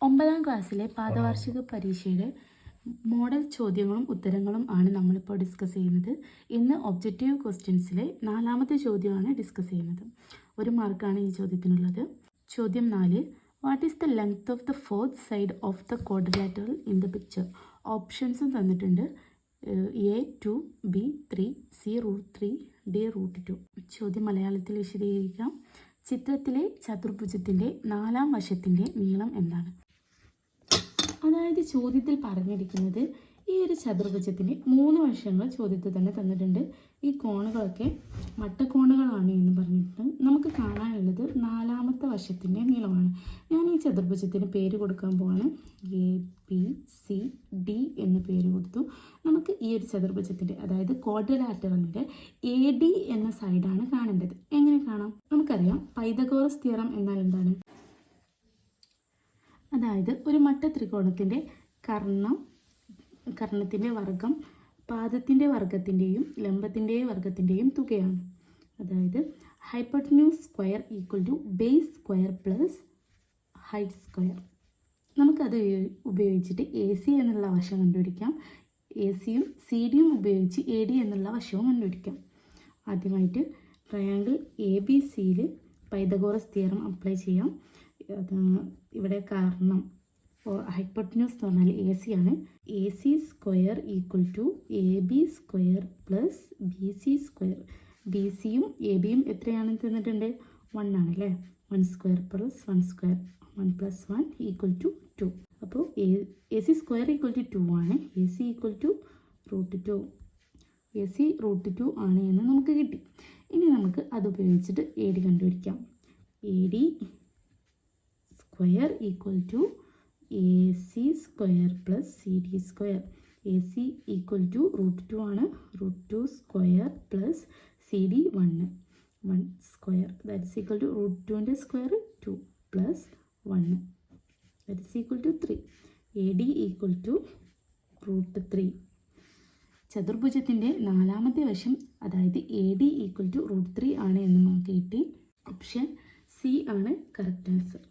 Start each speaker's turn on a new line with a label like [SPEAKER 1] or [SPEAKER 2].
[SPEAKER 1] 9ാം ക്ലാസ്സിലെ പാദവാർഷിക പരീക്ഷയുടെ മോഡൽ ചോദ്യങ്ങളും ഉത്തരങ്ങളും ആണ് നമ്മളിപ്പോൾ ഡിസ്കസ് ചെയ്യുന്നത്. ഇന്ന് ഒബ്ജക്റ്റീവ് ക്വസ്റ്റ്യൻസിലെ 4ാമത്തെ ചോദ്യമാണ് ഡിസ്കസ് ചെയ്യുന്നത്. 1 മാർക്കാണ് ഈ ചോദ്യത്തിനുള്ളത്. ചോദ്യം 4. What is the length of the fourth side of the quadrilateral in the picture? ഓപ്ഷൻസും തന്നിട്ടുണ്ട്. A 2, B 3, C √3, D √2. ചോദ്യം മലയാളത്തിൽ വിശദീകരിക്കാം. ചിത്രത്തിലെ ചതുർഭുജത്തിൻ്റെ 4ാം വശത്തിൻ്റെ നീളം എന്താണ്? അതായത് ചോദ്യത്തിൽ പറഞ്ഞിരിക്കുന്നത് ഈ ഒരു ചതുർഭുജത്തിന് 3 വശങ്ങൾ ചോദ്യത്തിൽ തന്നെ തന്നിട്ടുണ്ട്. ഈ കോണുകളൊക്കെ മട്ടക്കോണുകളാണ് എന്ന് പറഞ്ഞിട്ട് നമുക്ക് കാണാനുള്ളത് 4ാമത്തെ വശത്തിൻ്റെ നീളമാണ്. ഞാൻ ഈ ചതുർഭുജത്തിന് പേര് കൊടുക്കാൻ പോവാണ്. ABCD എന്ന് പേര് കൊടുത്തു. നമുക്ക് ഈ ഒരു ചതുർഭുജത്തിൻ്റെ അതായത് ക്വാഡ്രിലാറ്ററലിൻ്റെ AD എന്ന സൈഡാണ് കാണേണ്ടത്. എങ്ങനെ കാണാം? നമുക്കറിയാം പൈതഗോറസ് തിയറം എന്നാൽ എന്താണ്? അതായത് ഒരു മട്ടത്രികോണത്തിൻ്റെ കർണത്തിൻ്റെ വർഗം പാദത്തിൻ്റെ വർഗത്തിൻ്റെയും ലംബത്തിൻ്റെ വർഗത്തിൻ്റെയും തുകയാണ്. അതായത് hypotenuse square equal to base square plus height square. നമുക്കത് ഉപയോഗിച്ചിട്ട് AC എന്നുള്ള വശം കണ്ടുപിടിക്കാം. ACയും CDയും ഉപയോഗിച്ച് AD എന്നുള്ള വശവും കണ്ടുപിടിക്കാം. ആദ്യമായിട്ട് ട്രയാങ്കിൾ ABCയിൽ പൈതഗോറസ് തിയറം അപ്ലൈ ചെയ്യാം. ഇവിടെ കാരണം ഹൈപ്പോട്ടന്യൂസ് എന്ന് പറഞ്ഞാൽ AC ആണ്. AC square equal to AB square plus BC square. BCയും ABയും എത്രയാണെന്ന് തന്നിട്ടുണ്ട്? 1 ആണല്ലേ. 1 square plus 1 square 1 + 1 equal to 2. അപ്പോൾ AC സ്ക്വയർ ഈക്വൽ ടു 2 ആണ്. AC equal to √2. AC √2 ആണ് എന്ന് നമുക്ക് കിട്ടി. ഇനി നമുക്ക് അത് ഉപയോഗിച്ചിട്ട് AD കണ്ടുപിടിക്കാം. AD square equal to AC square plus CD square. AC equal to √2 ആണ്. √2 square plus CD 1 square that is equal to √2ൻ്റെ square 2 plus 1 that is equal to 3. AD equal to √3. ചതുർഭുജത്തിൻ്റെ 4ാമത്തെ വശം അതായത് AD ഈക്വൽ ടു √3 ആണ് എന്ന് നമുക്ക് കിട്ടി. ഓപ്ഷൻ C ആണ് കറക്റ്റ് ആൻസർ.